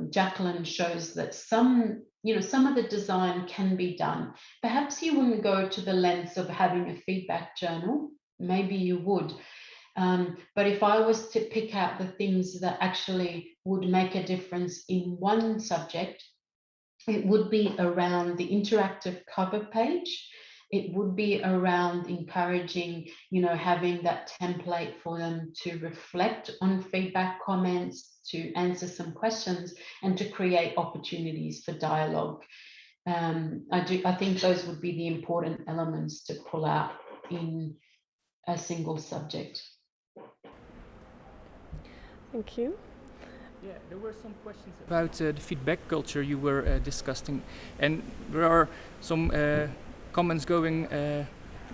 Jacqueline shows that some of the design can be done. Perhaps you wouldn't go to the lengths of having a feedback journal. Maybe you would. But if I was to pick out the things that actually would make a difference in one subject, it would be around the interactive cover page. It would be around encouraging, having that template for them to reflect on feedback comments, to answer some questions, and to create opportunities for dialogue. I think those would be the important elements to pull out in a single subject. Thank you. Yeah, there were some questions about the feedback culture you were discussing, and there are some comments going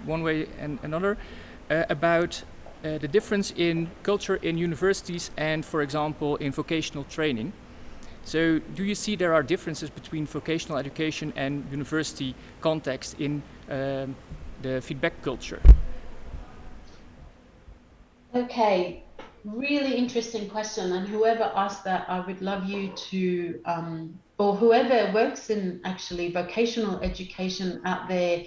one way and another about the difference in culture in universities and, for example, in vocational training. So do you see there are differences between vocational education and university context in the feedback culture? Okay, really interesting question. And whoever asked that, I would love you to, or whoever works in actually vocational education out there,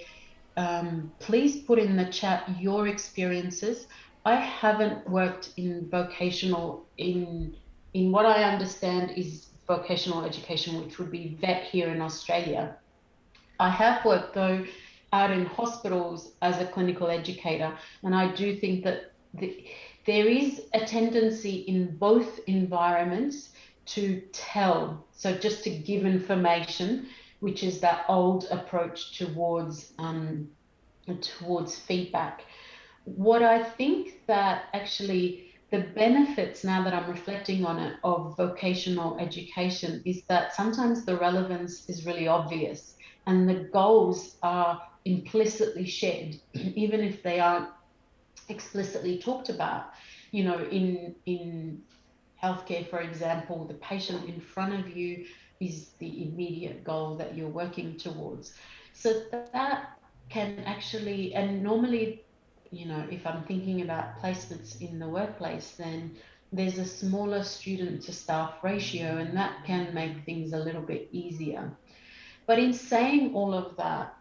please put in the chat your experiences. I haven't worked in vocational in what I understand is vocational education, which would be vet here in Australia. I have worked though out in hospitals as a clinical educator, and I do think that there is a tendency in both environments to tell, so just to give information, which is that old approach towards feedback. What I think that actually the benefits, now that I'm reflecting on it, of vocational education is that sometimes the relevance is really obvious and the goals are implicitly shared, even if they aren't explicitly talked about. You know, in healthcare, for example, the patient in front of you is the immediate goal that you're working towards. So that can actually, and normally, you know, if I'm thinking about placements in the workplace, then there's a smaller student to staff ratio, and that can make things a little bit easier. But in saying all of that,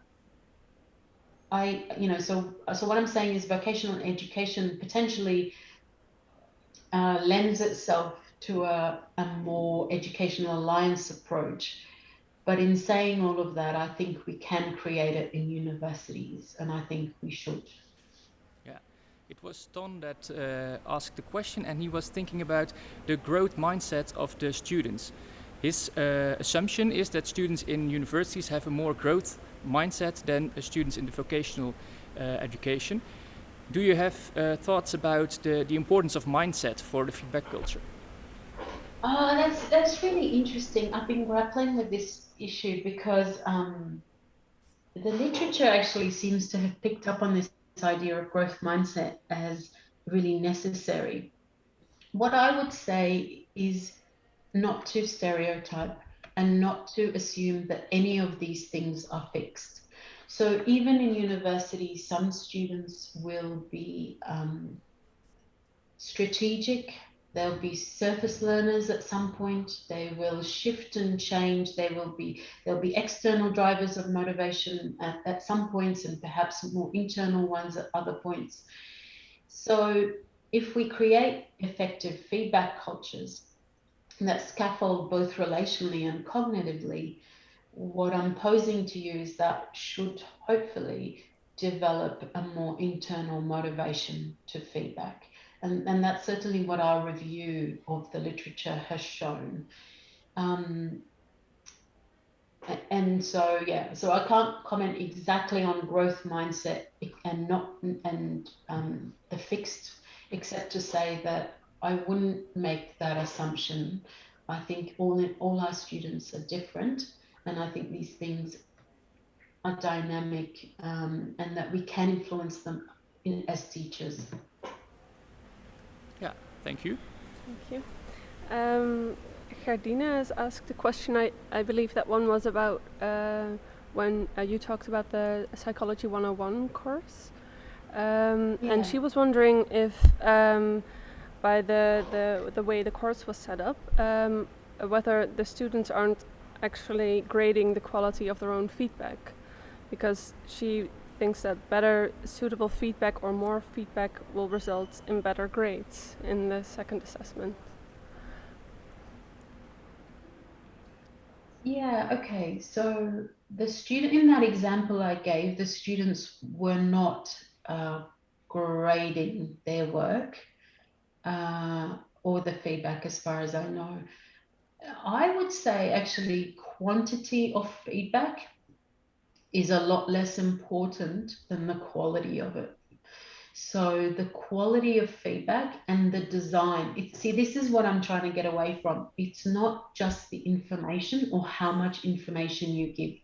so what I'm saying is vocational education potentially lends itself to a more educational alliance approach. But in saying all of that, I think we can create it in universities, and I think we should. Yeah, it was Ton that asked the question, and he was thinking about the growth mindset of the students. His assumption is that students in universities have a more growth mindset than students in the vocational education. Do you have thoughts about the importance of mindset for the feedback culture? Oh, that's really interesting. I've been grappling with this issue because the literature actually seems to have picked up on this idea of growth mindset as really necessary. What I would say is not to stereotype and not to assume that any of these things are fixed. So even in university, some students will be strategic. They'll be surface learners at some point. They will shift and change. There'll be external drivers of motivation at some points, and perhaps more internal ones at other points. So if we create effective feedback cultures that scaffold both relationally and cognitively, what I'm posing to you is that should hopefully develop a more internal motivation to feedback. And that's certainly what our review of the literature has shown. And so, yeah, so I can't comment exactly on growth mindset and the fixed, except to say that I wouldn't make that assumption. I think all our students are different, and I think these things are dynamic, and that we can influence them as teachers. Yeah, thank you. Thank you. Gardina has asked a question. I believe that one was about when you talked about the Psychology 101 course. And she was wondering if by the way the course was set up, whether the students aren't actually grading the quality of their own feedback, because she thinks that better suitable feedback or more feedback will result in better grades in the second assessment. Yeah, okay. So the student in that example I gave, the students were not grading their work or the feedback, as far as I know. I would say actually quantity of feedback is a lot less important than the quality of it. So the quality of feedback and the design, see, this is what I'm trying to get away from. It's not just the information or how much information you give.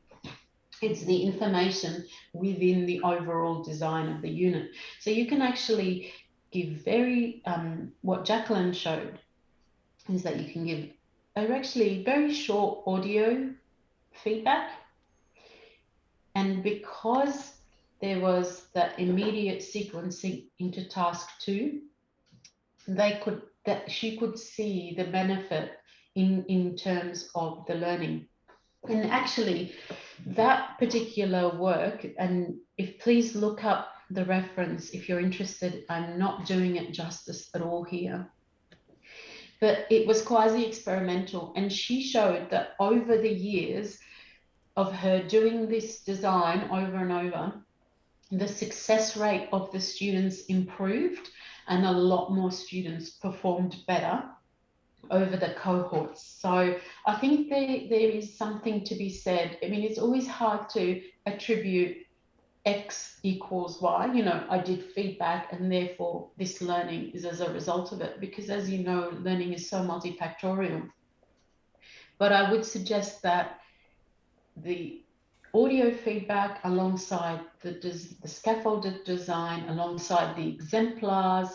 It's the information within the overall design of the unit. So you can actually give what Jacqueline showed is that you can give actually very short audio feedback. And because there was that immediate sequencing into task 2, she could see the benefit in terms of the learning. And actually, that particular work, and please look up the reference if you're interested. I'm not doing it justice at all here. But it was quasi-experimental, and she showed that over the years of her doing this design over and over, the success rate of the students improved, and a lot more students performed better over the cohorts. So I think there is something to be said. I mean, it's always hard to attribute X equals Y. You know, I did feedback and therefore this learning is as a result of it, because as you know, learning is so multifactorial. But I would suggest that audio feedback alongside the scaffolded design, alongside the exemplars,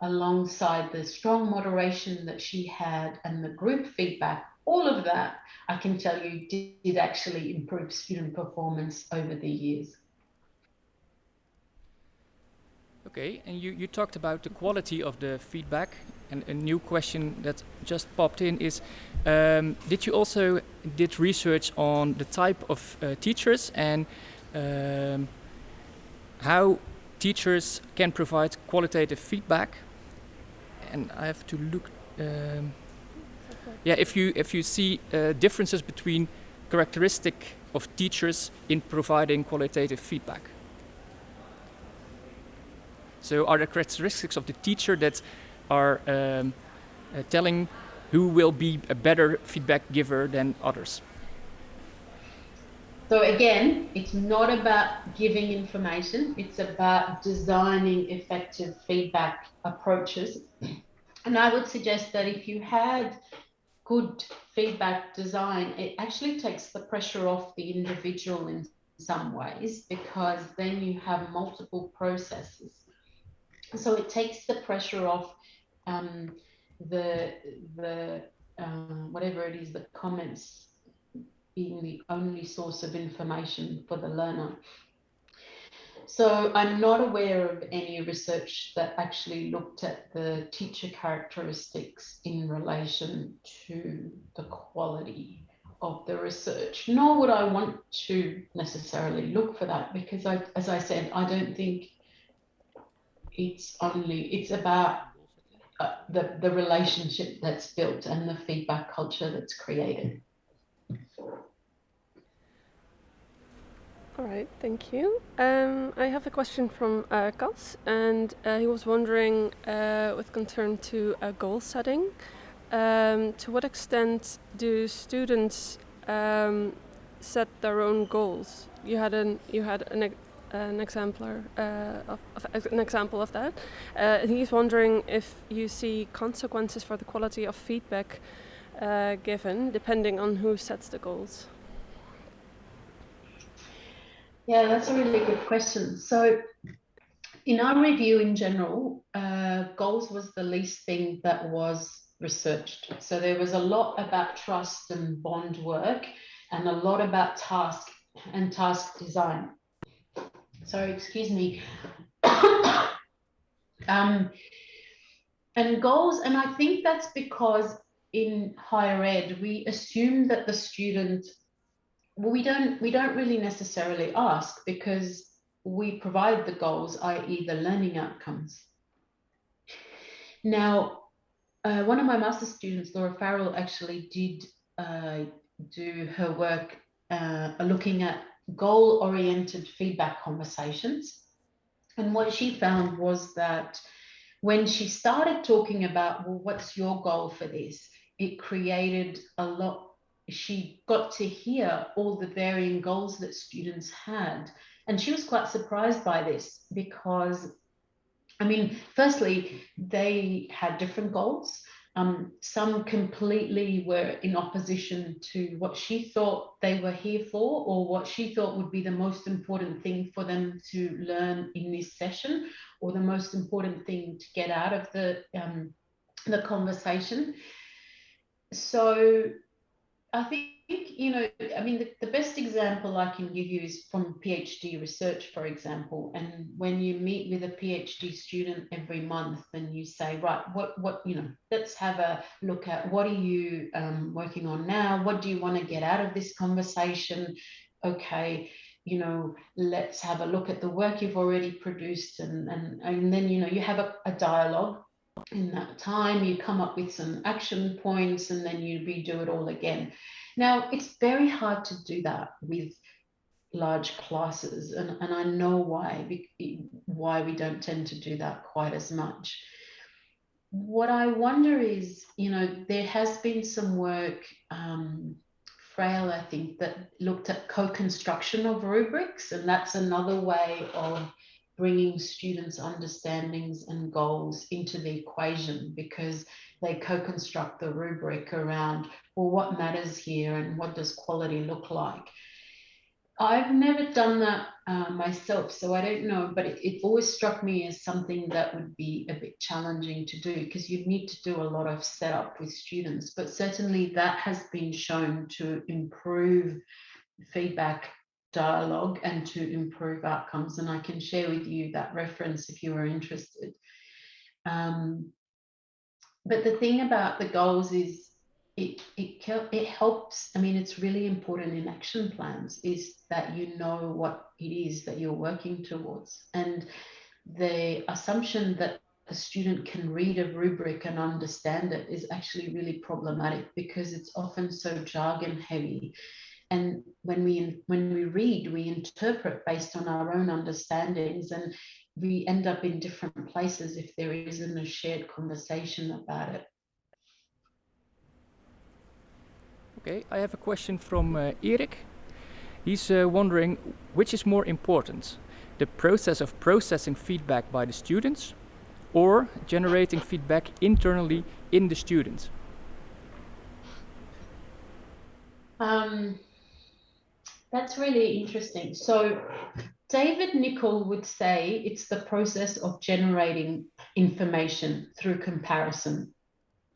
alongside the strong moderation that she had and the group feedback, all of that, I can tell you, did actually improve student performance over the years. Okay, and you talked about the quality of the feedback, and a new question that just popped in is, did you also did research on the type of teachers and how teachers can provide qualitative feedback? And I have to look, yeah, if you see differences between characteristic of teachers in providing qualitative feedback. So are there characteristics of the teacher that are telling who will be a better feedback giver than others? So again, it's not about giving information, it's about designing effective feedback approaches. And I would suggest that if you had good feedback design, it actually takes the pressure off the individual in some ways, because then you have multiple processes. So it takes the pressure off whatever it is, the comments being the only source of information for the learner. So I'm not aware of any research that actually looked at the teacher characteristics in relation to the quality of the research, nor would I want to necessarily look for that, because as I said, I don't think it's about the relationship that's built and the feedback culture that's created. All right, thank you. I have a question from Cas, and he was wondering, with concern to goal setting, to what extent do students set their own goals? You had an example of that. He's wondering if you see consequences for the quality of feedback given depending on who sets the goals. Yeah, that's a really good question. So in our review in general, goals was the least thing that was researched. So there was a lot about trust and bond work and a lot about task and task design. Sorry, excuse me. And goals, and I think that's because in higher ed, we assume that the student, well, we don't really necessarily ask, because we provide the goals, i.e. the learning outcomes. Now, one of my master's students, Laura Farrell, actually did do her work looking at goal-oriented feedback conversations. And what she found was that when she started talking about, well, what's your goal for this? It created a lot. She got to hear all the varying goals that students had. And she was quite surprised by this, because, I mean, firstly, they had different goals. Some completely were in opposition to what she thought they were here for, or what she thought would be the most important thing for them to learn in this session, or the most important thing to get out of the conversation. So I think, you know, I mean, the best example I can give you is from PhD research, for example. And when you meet with a PhD student every month and you say, right, what you know, let's have a look at what are you working on now? What do you want to get out of this conversation? Okay, you know, let's have a look at the work you've already produced. And then, you know, you have a dialogue. In that time, you come up with some action points, and then you redo it all again. Now, it's very hard to do that with large classes, and I know why we don't tend to do that quite as much. What I wonder is, you know, there has been some work, Frail, I think, that looked at co-construction of rubrics, and that's another way of bringing students' understandings and goals into the equation, because they co-construct the rubric around, well, what matters here and what does quality look like? I've never done that myself, so I don't know, but it always struck me as something that would be a bit challenging to do, because you'd need to do a lot of setup with students, but certainly that has been shown to improve feedback dialogue and to improve outcomes, and I can share with you that reference if you are interested. But the thing about the goals is it helps. I mean, it's really important in action plans is that you know what it is that you're working towards. And the assumption that a student can read a rubric and understand it is actually really problematic, because it's often so jargon heavy. And when we read, we interpret based on our own understandings, and we end up in different places if there isn't a shared conversation about it. Okay, I have a question from Erik. He's wondering which is more important, the process of processing feedback by the students or generating feedback internally in the student? That's really interesting. So David Nichol would say it's the process of generating information through comparison.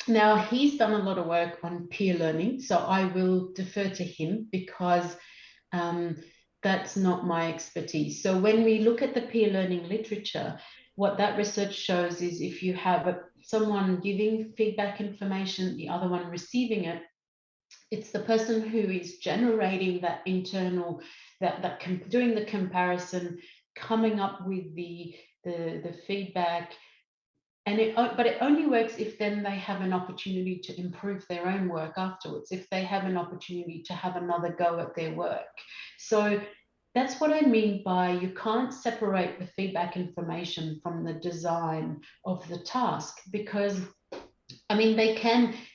Now, he's done a lot of work on peer learning, so I will defer to him because that's not my expertise. So when we look at the peer learning literature, what that research shows is if you have someone giving feedback information, the other one receiving it, it's the person who is generating that internal, doing the comparison, coming up with the feedback. But it only works if then they have an opportunity to improve their own work afterwards, if they have an opportunity to have another go at their work. So that's what I mean by you can't separate the feedback information from the design of the task, because I mean,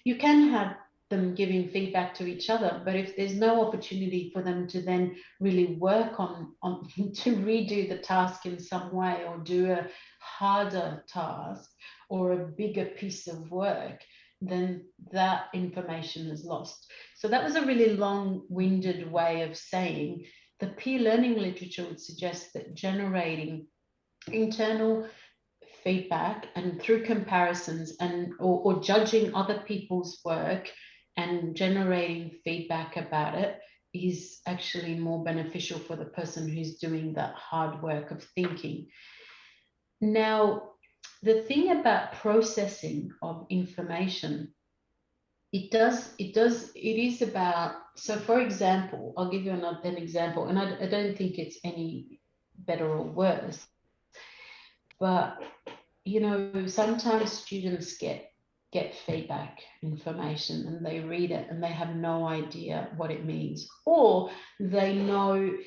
you can have them giving feedback to each other, but if there's no opportunity for them to then really work on to redo the task in some way, or do a harder task or a bigger piece of work, then that information is lost. So that was a really long-winded way of saying the peer learning literature would suggest that generating internal feedback and through comparisons and or judging other people's work and generating feedback about it is actually more beneficial for the person who's doing that hard work of thinking. Now, the thing about processing of information, it is about, so for example, I'll give you an example, and I don't think it's any better or worse, but you know, sometimes students get feedback information and they read it and they have no idea what it means, or they know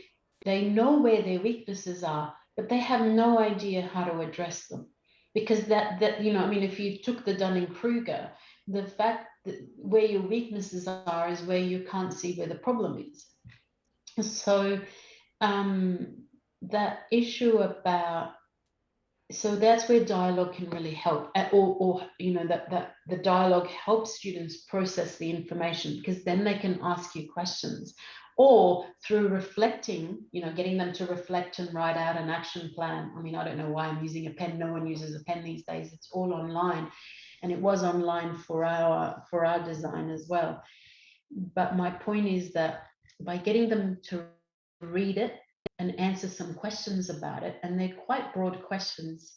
where their weaknesses are, but they have no idea how to address them, because that you know, I mean, if you took the Dunning-Kruger, the fact that where your weaknesses are is where you can't see where the problem is. So that issue about, so that's where dialogue can really help, or you know, that the dialogue helps students process the information, because then they can ask you questions, or through reflecting, you know, getting them to reflect and write out an action plan. I mean, I don't know why I'm using a pen. No one uses a pen these days. It's all online, and it was online for our design as well. But my point is that by getting them to read it and answer some questions about it, and they're quite broad questions,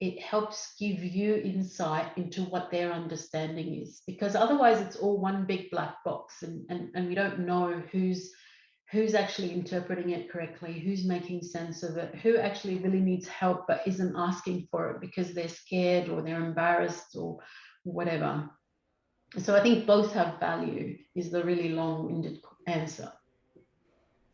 it helps give you insight into what their understanding is, because otherwise it's all one big black box, and we don't know who's actually interpreting it correctly, who's making sense of it, who actually really needs help but isn't asking for it because they're scared or they're embarrassed or whatever. So I think both have value, is the really long-winded answer.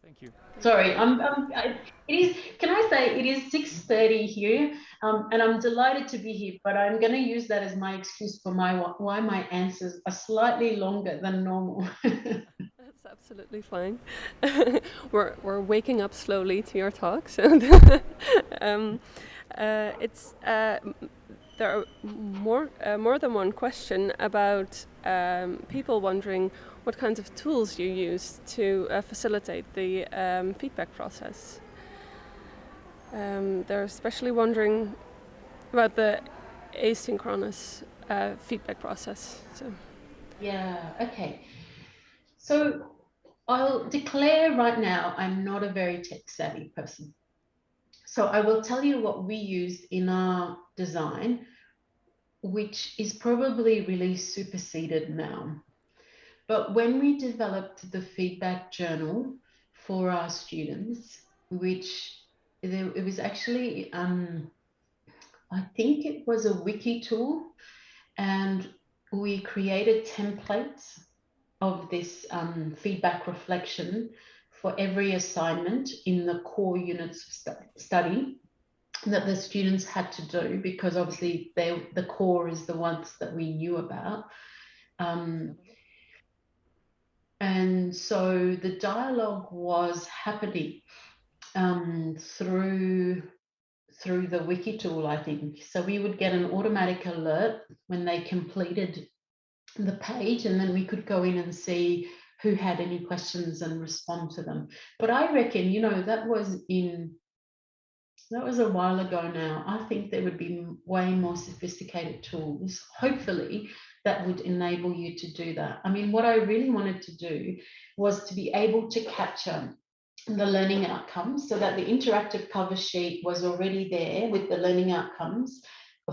Thank you. Sorry, it is, can I say it is 6:30 here, and I'm delighted to be here, but I'm going to use that as my excuse for why my answers are slightly longer than normal. That's absolutely fine. We're waking up slowly to your talk, so it's there are more than one question about people wondering what kinds of tools you use to facilitate the feedback process. They're especially wondering about the asynchronous feedback process. So. Yeah, okay. So I'll declare right now I'm not a very tech-savvy person. So I will tell you what we used in our design, which is probably really superseded now. But when we developed the feedback journal for our students, which it was actually, I think it was a wiki tool, and we created templates of this feedback reflection for every assignment in the core units of study that the students had to do, because obviously the core is the ones that we knew about. And so the dialogue was happening through the wiki tool, I think. So we would get an automatic alert when they completed the page, and then we could go in and see who had any questions and respond to them. But I reckon, you know, that was a while ago now. I think there would be way more sophisticated tools, hopefully, that would enable you to do that. I mean, what I really wanted to do was to be able to capture the learning outcomes, so that the interactive cover sheet was already there with the learning outcomes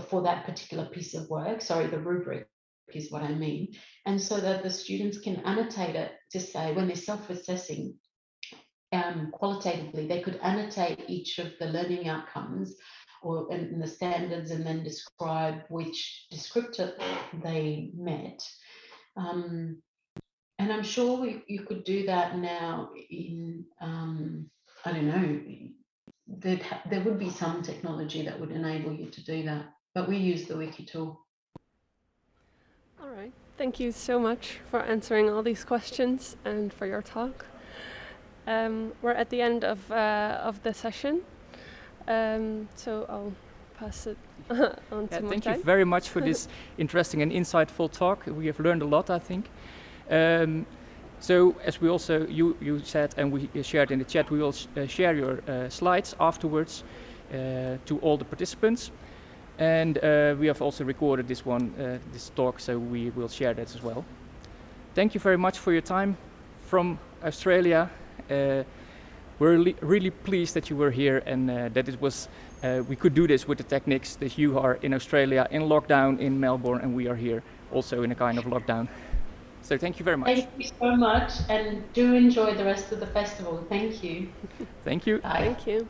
for that particular piece of work. Sorry, the rubric is what I mean. And so that the students can annotate it to say, when they're self-assessing, qualitatively, they could annotate each of the learning outcomes or in the standards, and then describe which descriptor they met. And I'm sure you could do that now in, I don't know, there would be some technology that would enable you to do that, but we use the wiki tool. All right, thank you so much for answering all these questions and for your talk. We're at the end of the session, so I'll pass it on to Martijn. Thank you very much for this interesting and insightful talk. We have learned a lot, I think. So as we also, you said, and we shared in the chat, we will share your slides afterwards to all the participants. And we have also recorded this talk, so we will share that as well. Thank you very much for your time from Australia. We're really pleased that you were here, and that it was we could do this with the techniques that you are in Australia in lockdown in Melbourne, and we are here also in a kind of lockdown. So thank you very much. Thank you so much, and do enjoy the rest of the festival. Thank you. Thank you. Bye. Thank you.